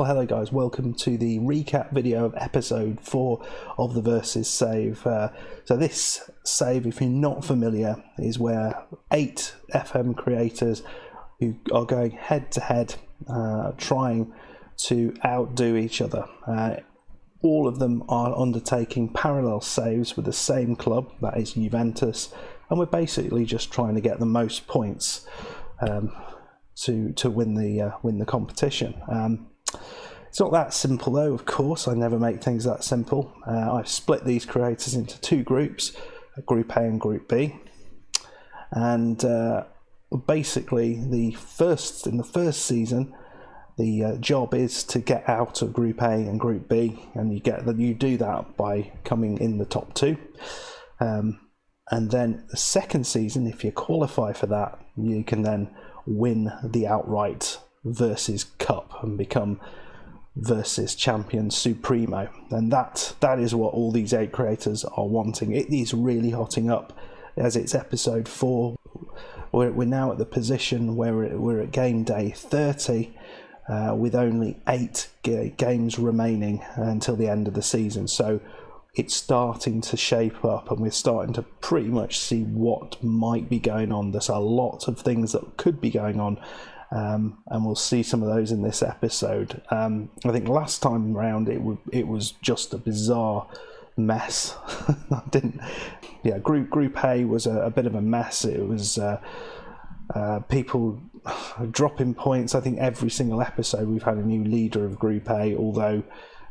hello guys, welcome to the recap video of episode 4 of the Versus save. So this save, if you're not familiar, is where 8 FM creators who are going head to head, trying to outdo each other. All of them are undertaking parallel saves with the same club, that is Juventus, and we're basically just trying to get the most points to win the competition. It's not that simple though, of course. I never make things that simple. I've split these creators into 2 groups, Group A and Group B, and basically in the first season, the job is to get out of Group A and Group B, and you do that by coming in the top 2. And then the second season, if you qualify for that, you can then win the outright Versus Cup and become Versus Champion Supremo. And that is what all these 8 creators are wanting. It is really hotting up, as it's episode 4. We're now at the position where we're at game day 30, with only 8 games remaining until the end of the season. So it's starting to shape up, and we're starting to pretty much see what might be going on. There's a lot of things that could be going on, and we'll see some of those in this episode. I think last time round it was just a bizarre mess. Group A was a bit of a mess. It was people dropping points. I think every single episode we've had a new leader of Group A, although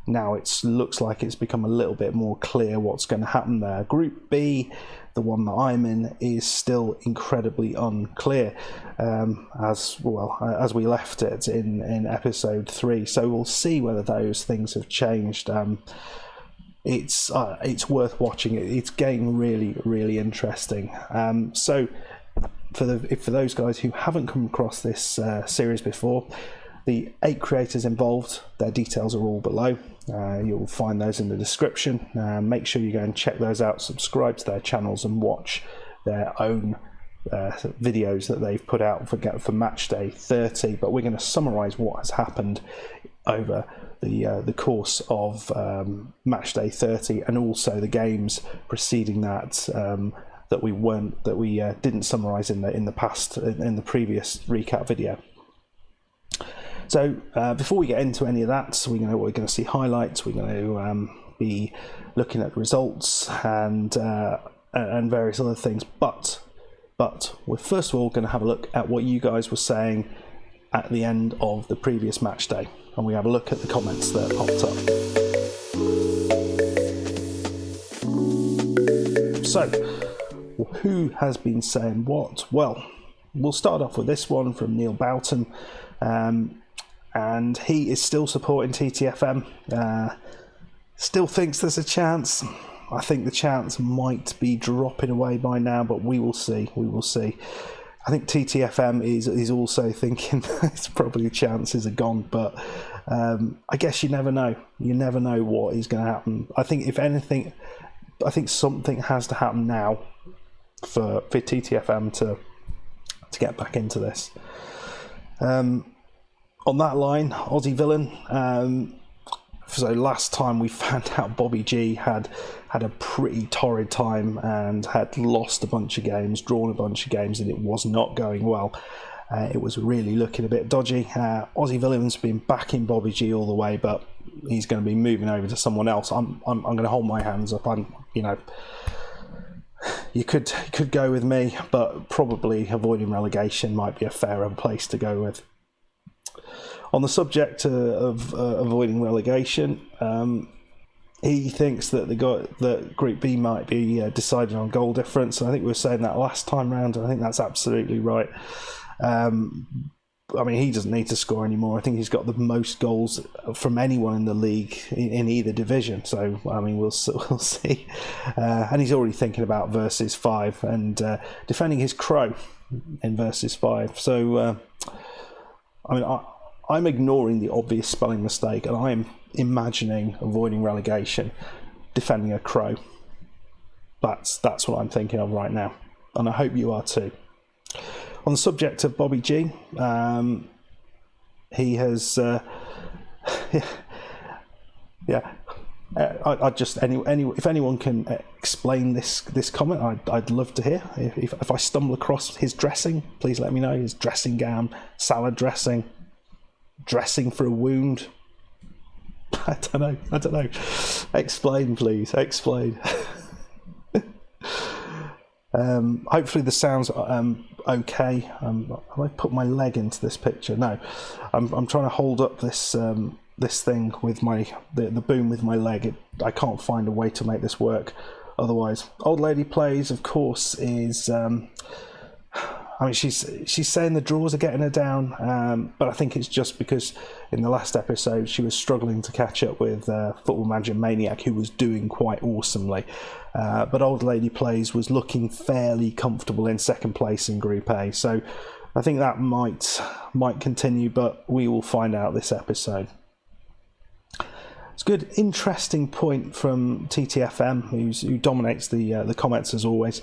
now it looks like it's become a little bit more clear what's going to happen there. Group B, the one that I'm in, is still incredibly unclear, as we left it in episode 3. So we'll see whether those things have changed. It's worth watching. It's getting really, really interesting. So for those guys who haven't come across this series before, the 8 creators involved, their details are all below. You'll find those in the description. Make sure you go and check those out, subscribe to their channels and watch their own videos that they've put out for match day 30. But we're going to summarize what has happened over the course of match day 30, and also the games preceding that that we didn't summarize in the previous recap video. So before we get into any of that, we're going to see highlights. We're going to be looking at results and various other things. But we're first of all going to have a look at what you guys were saying at the end of the previous match day, and we have a look at the comments that popped up. So, who has been saying what? Well, we'll start off with this one from Neil Boughton. And he is still supporting TTFM, still thinks there's a chance. I think the chance might be dropping away by now, but we will see. I think TTFM is also thinking it's probably chances are gone, but I guess you never know. You never know what is going to happen. I think if anything, something has to happen now for TTFM to get back into this. On that line, Aussie Villain. So last time we found out Bobby G had a pretty torrid time and had lost a bunch of games, drawn a bunch of games, and it was not going well. It was really looking a bit dodgy. Aussie Villain's been backing Bobby G all the way, but he's going to be moving over to someone else. I'm going to hold my hands up. You could go with me, but probably avoiding relegation might be a fairer place to go with. On the subject of avoiding relegation, he thinks that that Group B might be decided on goal difference. I think we were saying that last time round, and I think that's absolutely right. He doesn't need to score anymore. I think he's got the most goals from anyone in the league in either division. So, we'll see. And he's already thinking about Versus 5 and defending his crow in Versus 5. So, I'm ignoring the obvious spelling mistake, and I am imagining avoiding relegation, defending a crow. That's what I'm thinking of right now, and I hope you are too. On the subject of Bobby G, he has yeah. I just if anyone can explain this comment, I'd love to hear. If I stumble across his dressing, please let me know. His dressing gown, salad dressing for a wound. I don't know. Explain, please. Explain. Hopefully the sound's okay. Have I put my leg into this picture? No. I'm trying to hold up this this thing with the boom with my leg. I can't find a way to make this work otherwise. Old Lady Plays, of course, is I mean, she's saying the draws are getting her down, but I think it's just because in the last episode she was struggling to catch up with Football Manager Maniac, who was doing quite awesomely. But Old Lady Plays was looking fairly comfortable in second place in Group A, so I think that might continue, but we will find out this episode. It's a good, interesting point from TTFM, who dominates the comments as always.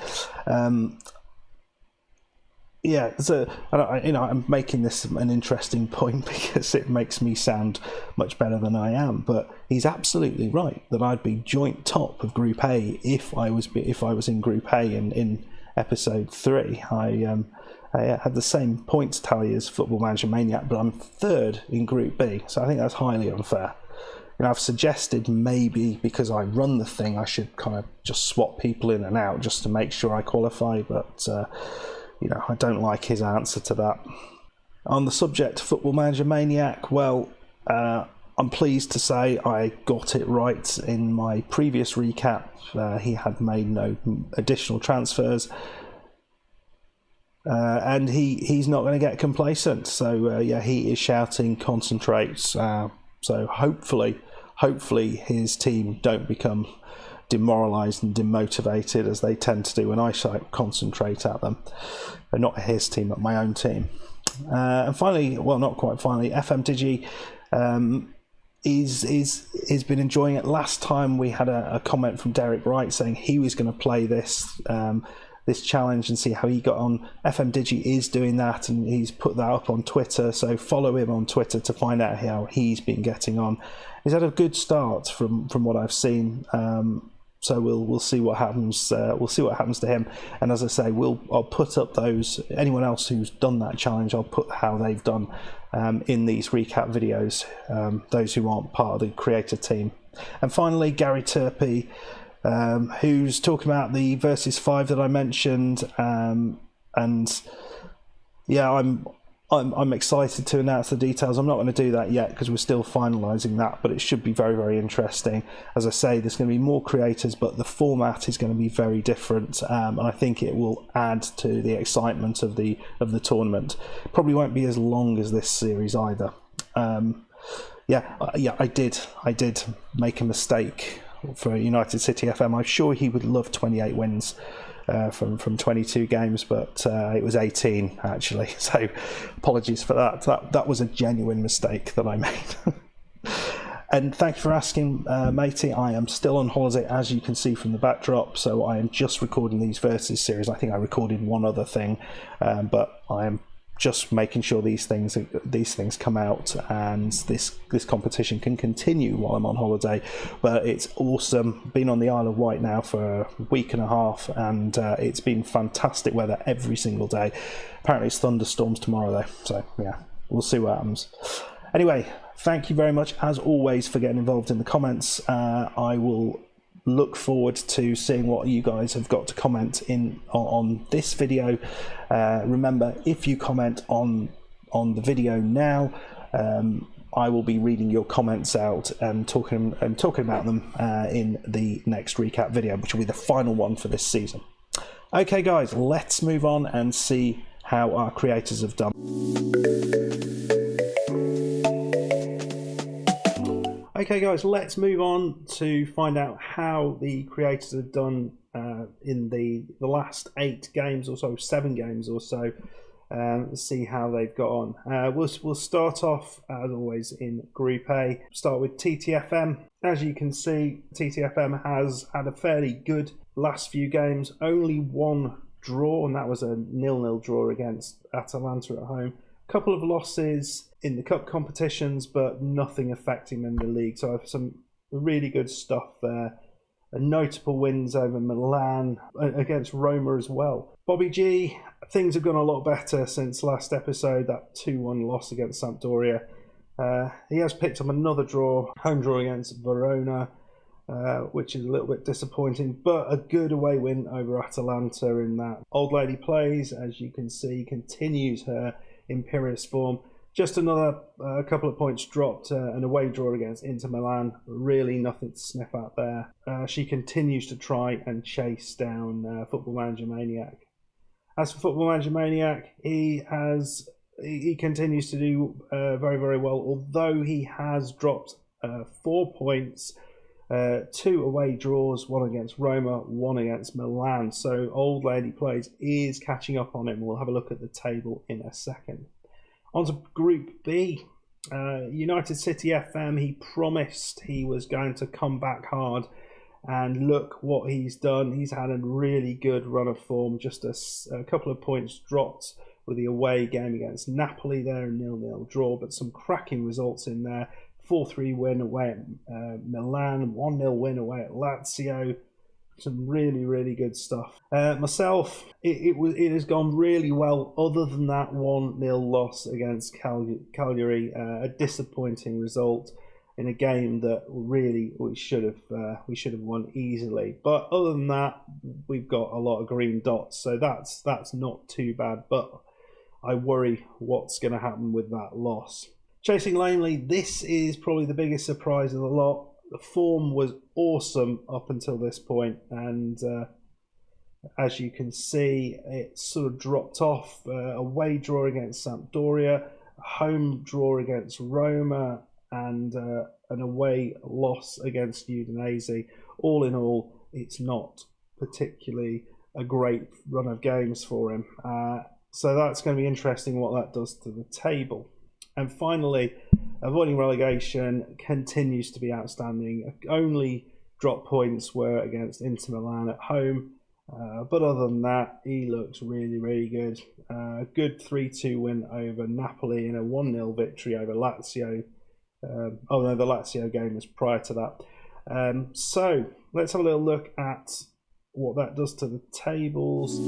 Yeah, so I'm making this an interesting point because it makes me sound much better than I am. But he's absolutely right that I'd be joint top of Group A if I was in Group A in episode 3. I had the same points tally as Football Manager Maniac, but I'm third in Group B, so I think that's highly unfair. I've suggested maybe because I run the thing, I should kind of just swap people in and out just to make sure I qualify, but I don't like his answer to that. On the subject of Football Manager Maniac, well, I'm pleased to say I got it right in my previous recap. He had made no additional transfers, and he's not going to get complacent. So he is shouting concentrate. So hopefully his team don't become demoralised and demotivated as they tend to do when I concentrate at them. But not his team, but my own team. And finally, well, not quite finally, FM20 is been enjoying it. Last time we had a comment from Derek Wright saying he was going to play this challenge and see how he got on. FM20 is doing that, and he's put that up on Twitter, so follow him on Twitter to find out how he's been getting on. He's had a good start from what I've seen, so we'll see what happens. We'll see what happens to him, and as I say, I'll put up anyone else who's done that challenge. I'll put how they've done in these recap videos. Those who aren't part of the creator team, and finally Gary Turpey, who's talking about the versus 5 that I mentioned, and yeah, I'm excited to announce the details. I'm not going to do that yet because we're still finalising that, but it should be very, very interesting. As I say, there's going to be more creators, but the format is going to be very different, and I think it will add to the excitement of the tournament. Probably won't be as long as this series either. I did make a mistake for United City FM. I'm sure he would love 28 wins from 22 games, but it was 18 actually, so apologies for that. That was a genuine mistake that I made. And thank you for asking, matey. I am still on holiday, as you can see from the backdrop, so I am just recording these versus series. I think I recorded one other thing, but I am just making sure these things come out and this competition can continue while I'm on holiday. But it's awesome. Been on the Isle of Wight now for a week and a half, and it's been fantastic weather every single day. Apparently it's thunderstorms tomorrow though, so yeah, we'll see what happens. Anyway, thank you very much as always for getting involved in the comments. I will look forward to seeing what you guys have got to comment on this video. Remember, if you comment on the video now, I will be reading your comments out and talking about them in the next recap video, which will be the final one for this season. Okay guys, let's move on and see how our creators have done. Okay guys, let's move on to find out how the creators have done in the last 8 games or so, 7 games or so. See how they've got on. We'll start off as always in Group A. Start with TTFM. As you can see, TTFM has had a fairly good last few games. Only one draw, and that was a 0-0 draw against Atalanta at home. A couple of losses in the cup competitions, but nothing affecting them in the league. So I have some really good stuff there. Notable wins over Milan, against Roma as well. Bobby G, things have gone a lot better since last episode, that 2-1 loss against Sampdoria. He has picked up another home draw against Verona, which is a little bit disappointing, but a good away win over Atalanta in that. Old Lady Plays, as you can see, continues her imperious form. Just another couple of points dropped, an away draw against Inter Milan. Really nothing to sniff at there. She continues to try and chase down Football Manager Maniac. As for Football Manager Maniac, he continues to do very, very well, although he has dropped 4 points, 2 away draws, 1 against Roma, 1 against Milan. So Old Lady Plays is catching up on him. We'll have a look at the table in a second. On to Group B, United City FM. He promised he was going to come back hard, and look what he's done. He's had a really good run of form, just a couple of points dropped with the away game against Napoli there, a 0-0 draw, but some cracking results in there. 4-3 win away at Milan, 1-0 win away at Lazio. Some really, really good stuff. Myself, it has gone really well, other than that 1-0 loss against Cagliari, a disappointing result in a game that really we should have won easily. But other than that, we've got a lot of green dots, so that's not too bad. But I worry what's going to happen with that loss. Chasing Lamely, this is probably the biggest surprise of the lot. The form was awesome up until this point, and as you can see, it sort of dropped off. Away draw against Sampdoria, home draw against Roma, and an away loss against Udinese. All in all, it's not particularly a great run of games for him. So that's going to be interesting what that does to the table. And finally, avoiding relegation continues to be outstanding. Only drop points were against Inter Milan at home. But other than that, he looks really, really good. Good 3-2 win over Napoli and a 1-0 victory over Lazio. The Lazio game was prior to that. So let's have a little look at what that does to the tables.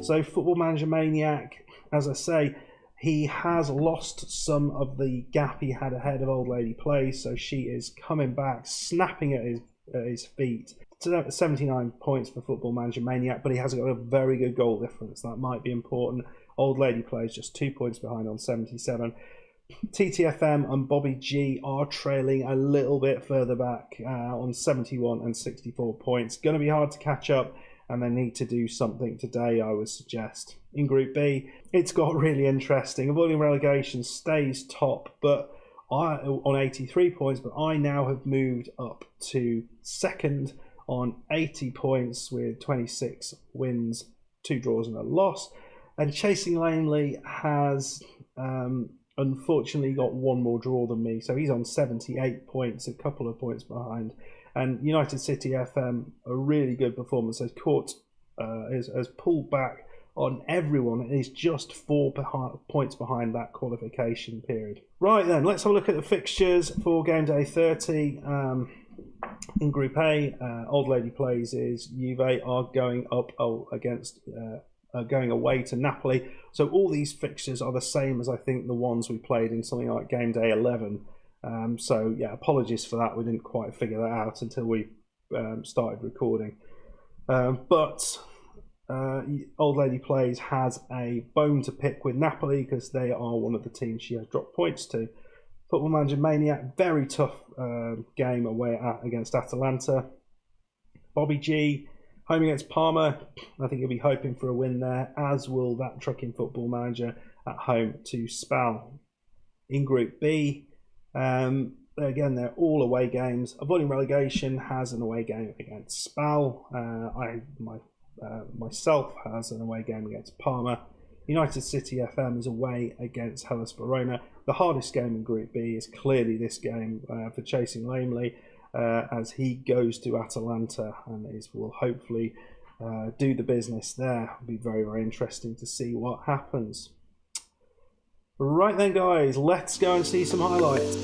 So Football Manager Maniac, as I say, he has lost some of the gap he had ahead of Old Lady Plays, so she is coming back, snapping at his feet. 79 points for Football Manager Maniac, but he has got a very good goal difference. That might be important. Old Lady Plays just 2 points behind on 77. TTFM and Bobby G are trailing a little bit further back on 71 and 64 points. Going to be hard to catch up, and they need to do something today, I would suggest. In Group B, it's got really interesting. Avoiding relegation stays top, but on 83 points, but I now have moved up to second on 80 points with 26 wins, 2 draws and a loss. And Chasing Lamely has unfortunately got 1 more draw than me, so he's on 78 points, a couple of points behind. And United City FM, a really good performance, has pulled back on everyone and is just 4 points behind that qualification period. Right then, let's have a look at the fixtures for game day 30. In Group A, Old Lady Plays is Juve are going up against going away to Napoli. So all these fixtures are the same as I think the ones we played in something like game day 11. So yeah, apologies for that. We didn't quite figure that out until we started recording. But Old Lady Plays has a bone to pick with Napoli because they are one of the teams she has dropped points to. Football Manager Maniac, very tough game away against Atalanta. Bobby G, home against Parma. I think he'll be hoping for a win there, as will that trucking Football Manager at home to Spal. In Group B, again, they're all away games. Avoiding relegation has an away game against Spal. Myself has an away game against Parma. United City FM is away against Hellas Verona. The hardest game in Group B is clearly this game for Chasing Lamely, as he goes to Atalanta and will hopefully do the business there. It'll be very, very interesting to see what happens. Right then, guys, let's go and see some highlights.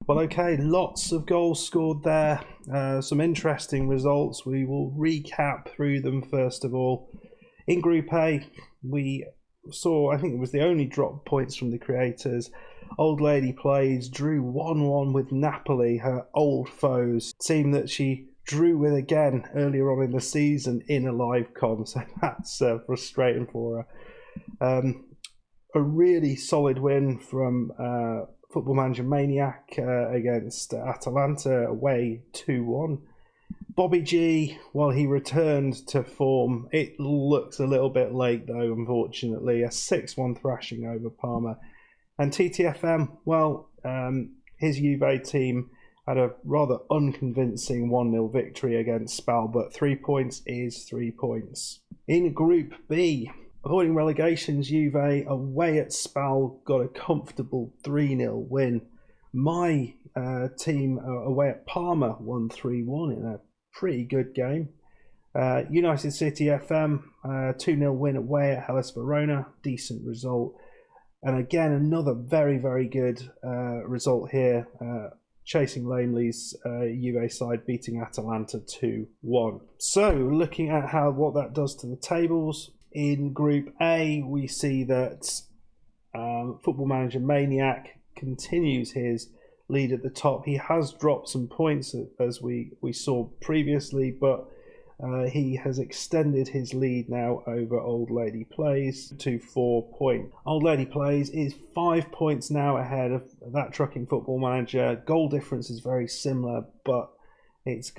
Well, okay, lots of goals scored there. Some interesting results. We will recap through them first of all. In Group A, we saw, I think it was the only drop points from the creators. Old Lady Plays drew 1-1 with Napoli, her old foes. Team that she drew with again earlier on in the season in a live con, so that's frustrating for her. A really solid win from Football Manager Maniac against Atalanta away 2-1. Bobby G, well, he returned to form. It looks a little bit late though, unfortunately. A 6-1 thrashing over Parma. And TTFM, well, his Juve team had a rather unconvincing 1-0 victory against Spal, but 3 points is 3 points. In Group B, avoiding relegations, Juve away at Spal got a comfortable 3-0 win. My team away at Parma won 3-1 in a pretty good game. United City FM 2-0 win away at Hellas Verona, decent result. And again, another very, very good result here. Chasing Lamely's Juve side beating Atalanta 2-1. So looking at what that does to the tables, in Group A we see that Football Manager Maniac continues his lead at the top. He has dropped some points as we saw previously, but he has extended his lead now over Old Lady Plays to 4 points. Old Lady Plays is 5 points now ahead of that Trucking Football Manager. Goal difference is very similar, but it's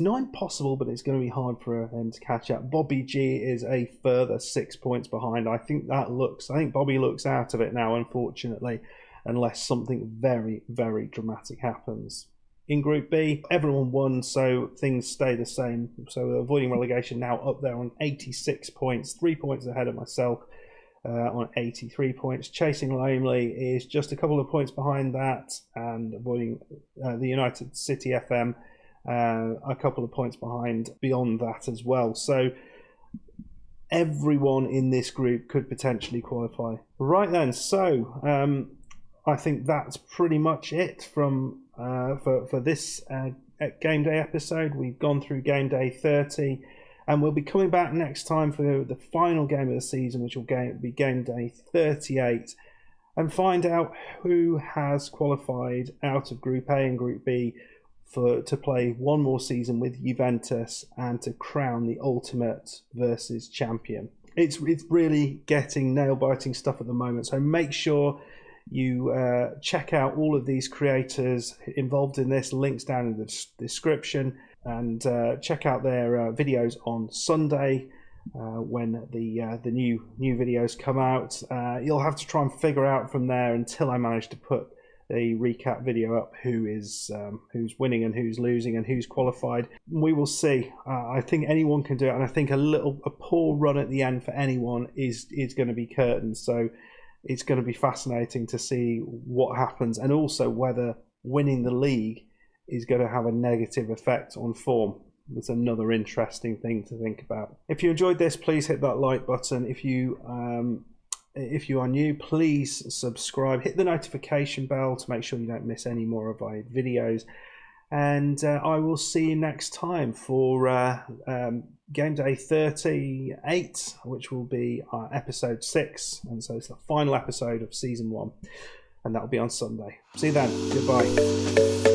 not impossible, but it's going to be hard for him to catch up. Bobby G is a further 6 points behind. I think Bobby looks out of it now, unfortunately, unless something very, very dramatic happens. In Group B, everyone won, so things stay the same. So avoiding relegation now up there on 86 points, 3 points ahead of myself on 83 points. Chasing Lamely is just a couple of points behind that, and avoiding the United City FM a couple of points behind beyond that as well. So everyone in this group could potentially qualify. Right then, so I think that's pretty much it from for this game day episode. We've gone through game day 30, and we'll be coming back next time for the final game of the season, which will be game day 38, and find out who has qualified out of Group A and Group B to play one more season with Juventus and to crown the ultimate versus champion. It's really getting nail-biting stuff at the moment, so make sure you check out all of these creators involved in this. Links down in the description, and check out their videos on Sunday when the new videos come out. You'll have to try and figure out from there, until I manage to put a recap video up, who's winning and who's losing and who's qualified. We will see. I think anyone can do it, and I think a poor run at the end for anyone is going to be curtains. So it's going to be fascinating to see what happens, and also whether winning the league is going to have a negative effect on form. That's another interesting thing to think about. If you enjoyed this, please hit that like button. If you are new, please subscribe. Hit the notification bell to make sure you don't miss any more of my videos. And I will see you next time for game day 38, which will be episode 6. And so it's the final episode of season 1. And that'll be on Sunday. See you then. Goodbye.